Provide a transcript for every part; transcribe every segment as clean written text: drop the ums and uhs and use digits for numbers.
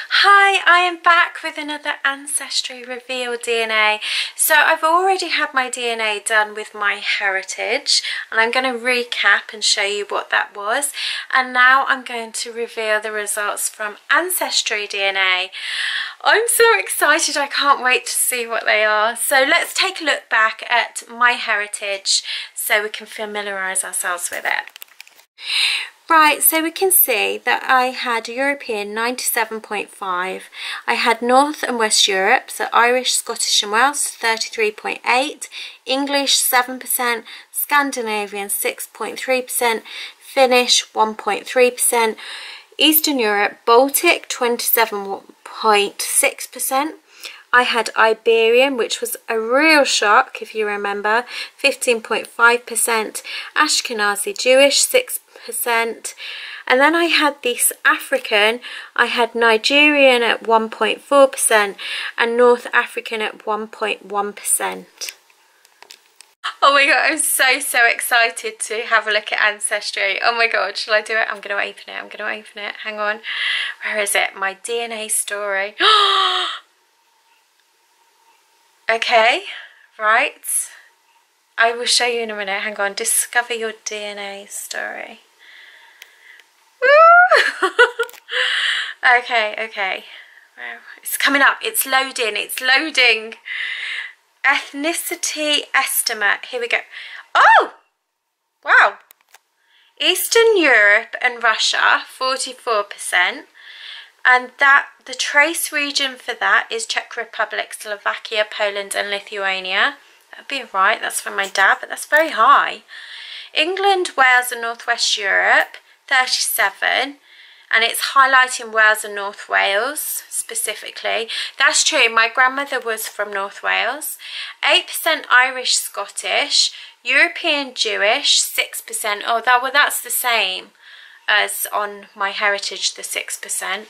Hi, I am back with another Ancestry Reveal DNA. So I've already had my DNA done with my heritage, and I'm going to recap and show you what that was. And now I'm going to reveal the results from Ancestry DNA. I'm so excited, I can't wait to see what they are. So let's take a look back at my heritage so we can familiarise ourselves with it. Right, so we can see that I had European 97.5, I had North and West Europe, so Irish, Scottish and Welsh 33.8, English 7%, Scandinavian 6.3%, Finnish 1.3%, Eastern Europe, Baltic 27.6%, I had Iberian, which was a real shock if you remember, 15.5%, Ashkenazi Jewish 6%, and then I had this African. I had Nigerian at 1.4% and North African at 1.1%. Oh my god, I'm so excited to have a look at Ancestry. Oh my god, shall I do it? I'm going to open it, hang on. Where is it? My DNA story. Okay, right. I will show you in a minute. Hang on, discover your DNA story. Woo! Okay. It's coming up. It's loading. Ethnicity estimate. Here we go. Oh! Wow. Eastern Europe and Russia, 44%. And that the trace region for that is Czech Republic, Slovakia, Poland and Lithuania. That'd be right, that's from my dad, but that's very high. England, Wales and North West Europe, 37, and it's highlighting Wales and North Wales specifically. That's true, my grandmother was from North Wales. 8% Irish, Scottish, European Jewish, 6%. Oh, that's the same as on my heritage, the 6%.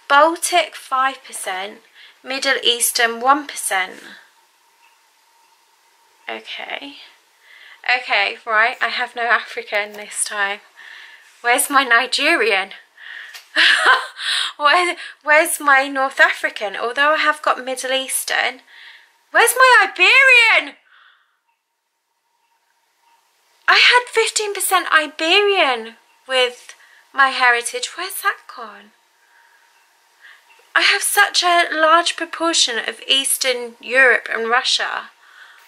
Baltic, 5%. Middle Eastern, 1%. Okay, right, I have no African this time. Where's my Nigerian? Where's my North African? Although I have got Middle Eastern. Where's my Iberian? I had 15% Iberian with my heritage. Where's that gone? I have such a large proportion of Eastern Europe and Russia.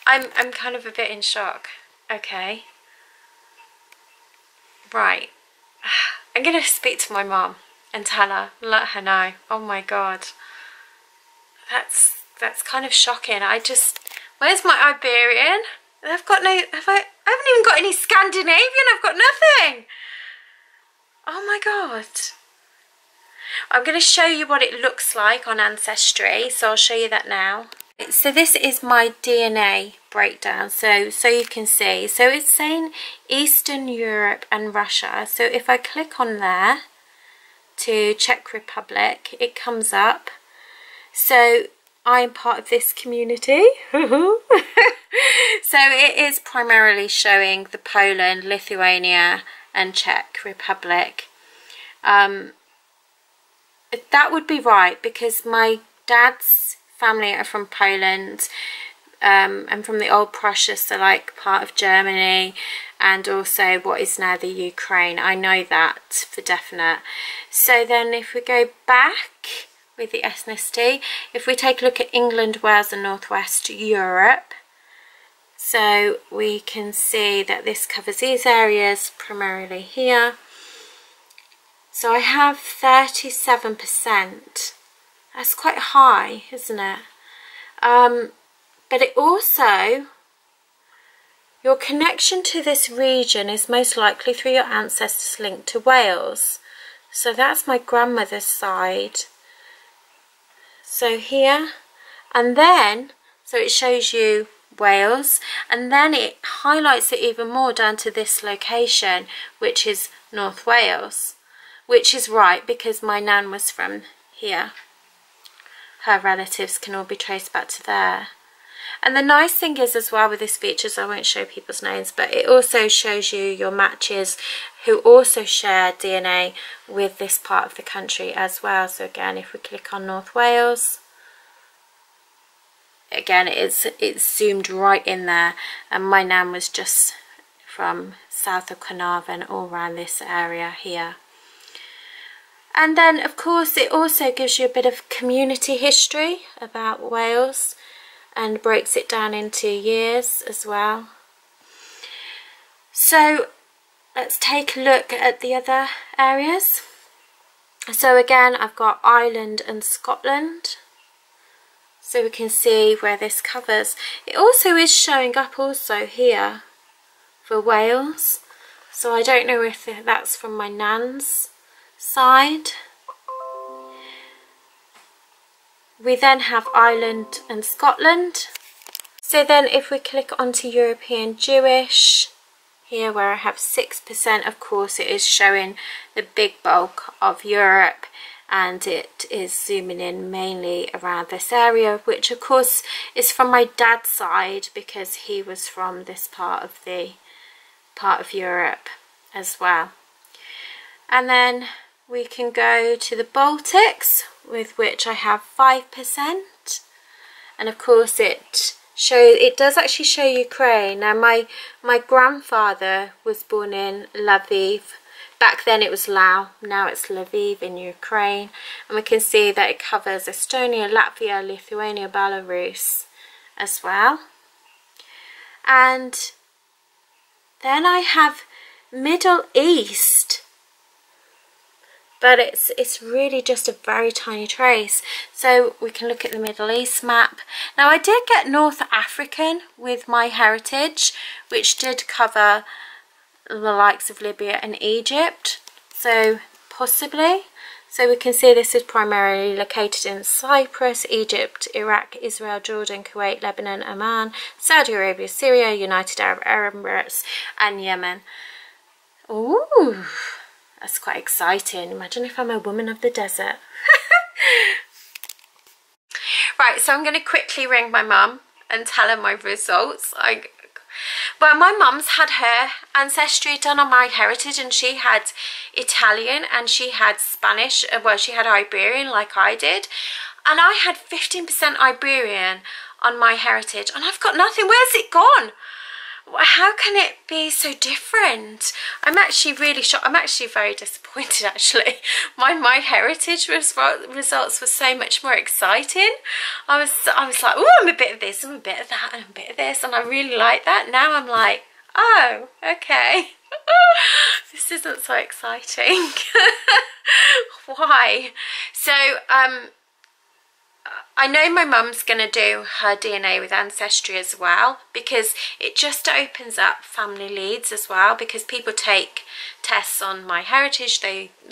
I'm kind of a bit in shock. Okay. Right. I'm going to speak to my mum and tell her, let her know. Oh my god. That's kind of shocking. Where's my Iberian? I haven't even got any Scandinavian. I've got nothing. Oh my god. I'm going to show you what it looks like on Ancestry, so I'll show you that now. So this is my DNA breakdown, so you can see. So it's saying Eastern Europe and Russia. So if I click on there to Czech Republic, it comes up. So I'm part of this community. So it is primarily showing the Poland, Lithuania and Czech Republic. That would be right because my dad's family are from Poland and from the old Prussia, so like part of Germany and also what is now the Ukraine. I know that for definite. So then if we go back with the ethnicity, if we take a look at England, Wales and North West Europe, so we can see that this covers these areas primarily here. So I have 37%. That's quite high, isn't it? But it also, your connection to this region is most likely through your ancestors linked to Wales. So that's my grandmother's side. So here, and then, so it shows you Wales, and then it highlights it even more down to this location, which is North Wales, which is right because my nan was from here. Her relatives can all be traced back to there. And the nice thing is as well with this features, I won't show people's names, but it also shows you your matches who also share DNA with this part of the country as well. So again, if we click on North Wales, again it's zoomed right in there, and my nan was just from south of Carnarvon, all around this area here. And then of course it also gives you a bit of community history about Wales and breaks it down into years as well. So let's take a look at the other areas. So again, I've got Ireland and Scotland, so we can see where this covers. It also is showing up also here for Wales, so I don't know if that's from my nan's side. We then have Ireland and Scotland. So then if we click onto European Jewish, here where I have 6%, of course it is showing the big bulk of Europe, and it is zooming in mainly around this area, which of course is from my dad's side because he was from this part of Europe as well. And then we can go to the Baltics, with which I have 5%, and of course it does actually show Ukraine. Now my grandfather was born in Lviv. Back then it was Lao, now it's Lviv in Ukraine, and we can see that it covers Estonia, Latvia, Lithuania, Belarus as well. And then I have Middle East, but it's really just a very tiny trace. So we can look at the Middle East map. Now I did get North African with my heritage, which did cover the likes of Libya and Egypt, so possibly. So we can see this is primarily located in Cyprus, Egypt, Iraq, Israel, Jordan, Kuwait, Lebanon, Oman, Saudi Arabia, Syria, United Arab Emirates and Yemen. Ooh, that's quite exciting. Imagine if I'm a woman of the desert. Right, so I'm going to quickly ring my mum and tell her my results. Well, my mum's had her ancestry done on my heritage, and she had Italian and she had Spanish. Well, she had Iberian like I did, and I had 15% Iberian on my heritage, and I've got nothing. Where's it gone? How can it be so different? I'm actually really shocked. I'm actually very disappointed actually. My heritage results were so much more exciting. I was like, oh, I'm a bit of this, I'm a bit of that, and I'm a bit of this, and I really like that. Now I'm like, oh, okay. This isn't so exciting. Why? So I know my mum's going to do her DNA with Ancestry as well, because it just opens up family leads as well, because people take tests on my heritage,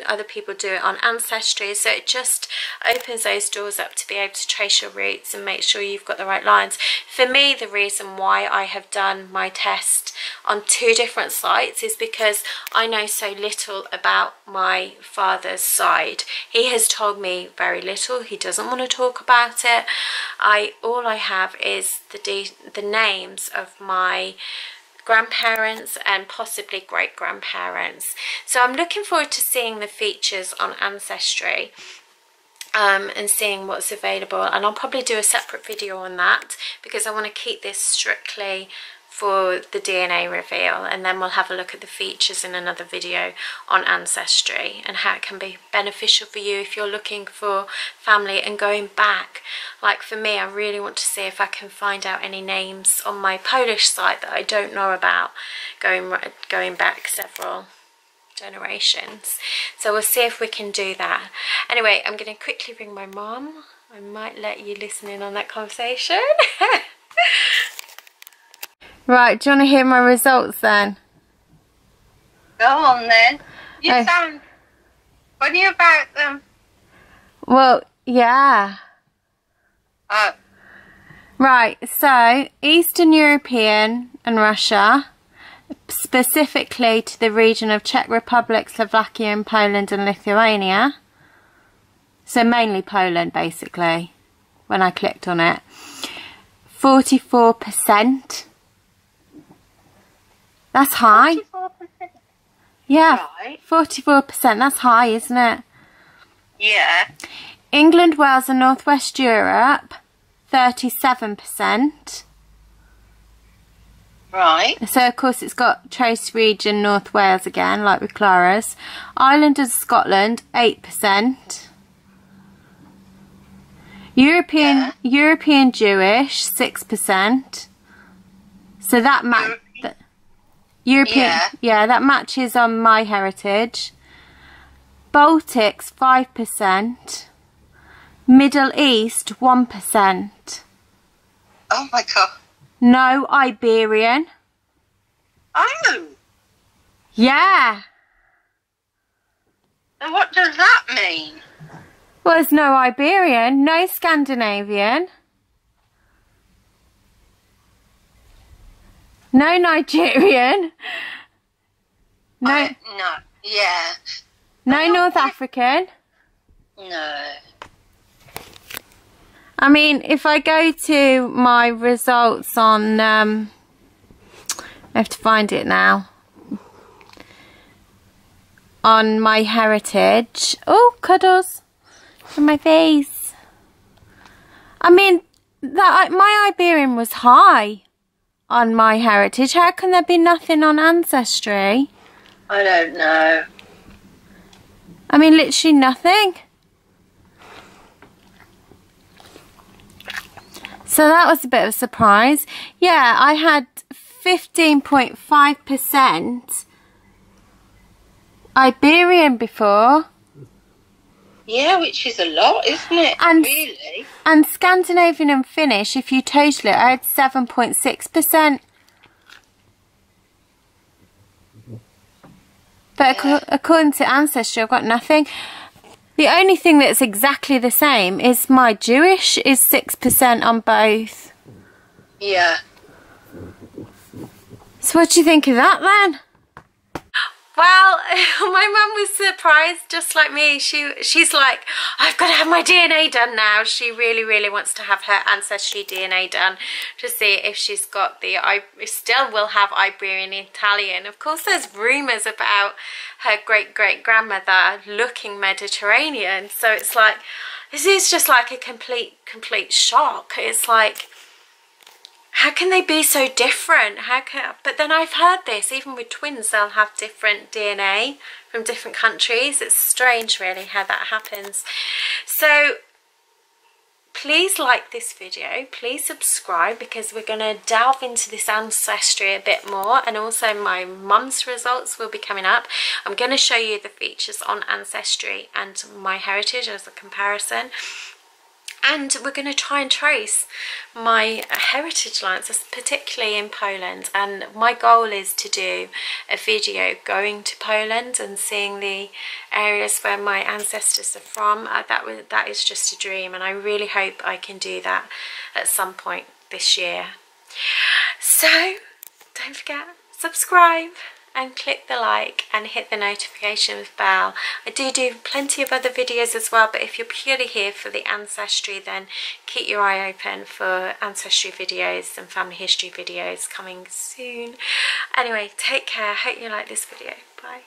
other people do it on Ancestry, so it just opens those doors up to be able to trace your roots and make sure you've got the right lines. For me, the reason why I have done my test on 2 different sites is because I know so little about my father's side. He has told me very little. He doesn't want to talk about it. All I have is the names of my grandparents and possibly great grandparents. So I'm looking forward to seeing the features on Ancestry and seeing what's available, and I'll probably do a separate video on that because I want to keep this strictly for the DNA reveal, and then we'll have a look at the features in another video on Ancestry and how it can be beneficial for you if you're looking for family and going back. Like for me, I really want to see if I can find out any names on my Polish side that I don't know about, going back several generations. So we'll see if we can do that. Anyway, I'm going to quickly ring my mum. I might let you listen in on that conversation. Right, do you want to hear my results then? Go on then. You sound funny about them. Well, yeah. Oh. Right, so Eastern European and Russia, specifically to the region of Czech Republic, Slovakia and Poland and Lithuania. So mainly Poland basically, when I clicked on it. 44%. That's high. 44%. Yeah, Right. 44%. That's high, isn't it? Yeah. England, Wales and North West Europe, 37%. Right. So, of course, it's got Trace Region, North Wales again, like with Clara's. Ireland and Scotland, 8%. European Jewish, 6%. So that European, yeah, that matches on My Heritage. Baltics, 5%. Middle East, 1%. Oh my God. No Iberian. Oh. Yeah. And what does that mean? Well, there's no Iberian, no Scandinavian, no Nigerian, no, No. Yeah. no North African. No. I mean, if I go to my results on, I have to find it now, on My Heritage. Oh, cuddles in my face. I mean, that my Iberian was high on My Heritage. How can there be nothing on Ancestry? I don't know. I mean, literally nothing. So that was a bit of a surprise. Yeah, I had 15.5% Iberian before. Yeah, which is a lot, isn't it? And, really? And Scandinavian and Finnish, if you total it, I had 7.6%. But Yeah. according to Ancestry, I've got nothing. The only thing that's exactly the same is my Jewish is 6% on both. Yeah. So what do you think of that then? Well, my mum was surprised just like me. She's like, I've got to have my DNA done now. She really, really wants to have her Ancestry DNA done to see if she's got the, still will have Iberian Italian. Of course, there's rumours about her great-great-grandmother looking Mediterranean. So it's like, this is just like a complete shock. It's like, how can they be so different? But then I've heard this, even with twins, they'll have different DNA from different countries. It's strange, really, how that happens. So please like this video. Please subscribe, because we're going to delve into this Ancestry a bit more. And also my mum's results will be coming up. I'm going to show you the features on Ancestry and My Heritage as a comparison. And we're going to try and trace my heritage lines, particularly in Poland. And my goal is to do a video going to Poland and seeing the areas where my ancestors are from. That is just a dream, and I really hope I can do that at some point this year. So don't forget, subscribe and click the like and hit the notifications bell. I do plenty of other videos as well, but if you're purely here for the Ancestry, then keep your eye open for Ancestry videos and family history videos coming soon. Anyway, take care. Hope you like this video. Bye.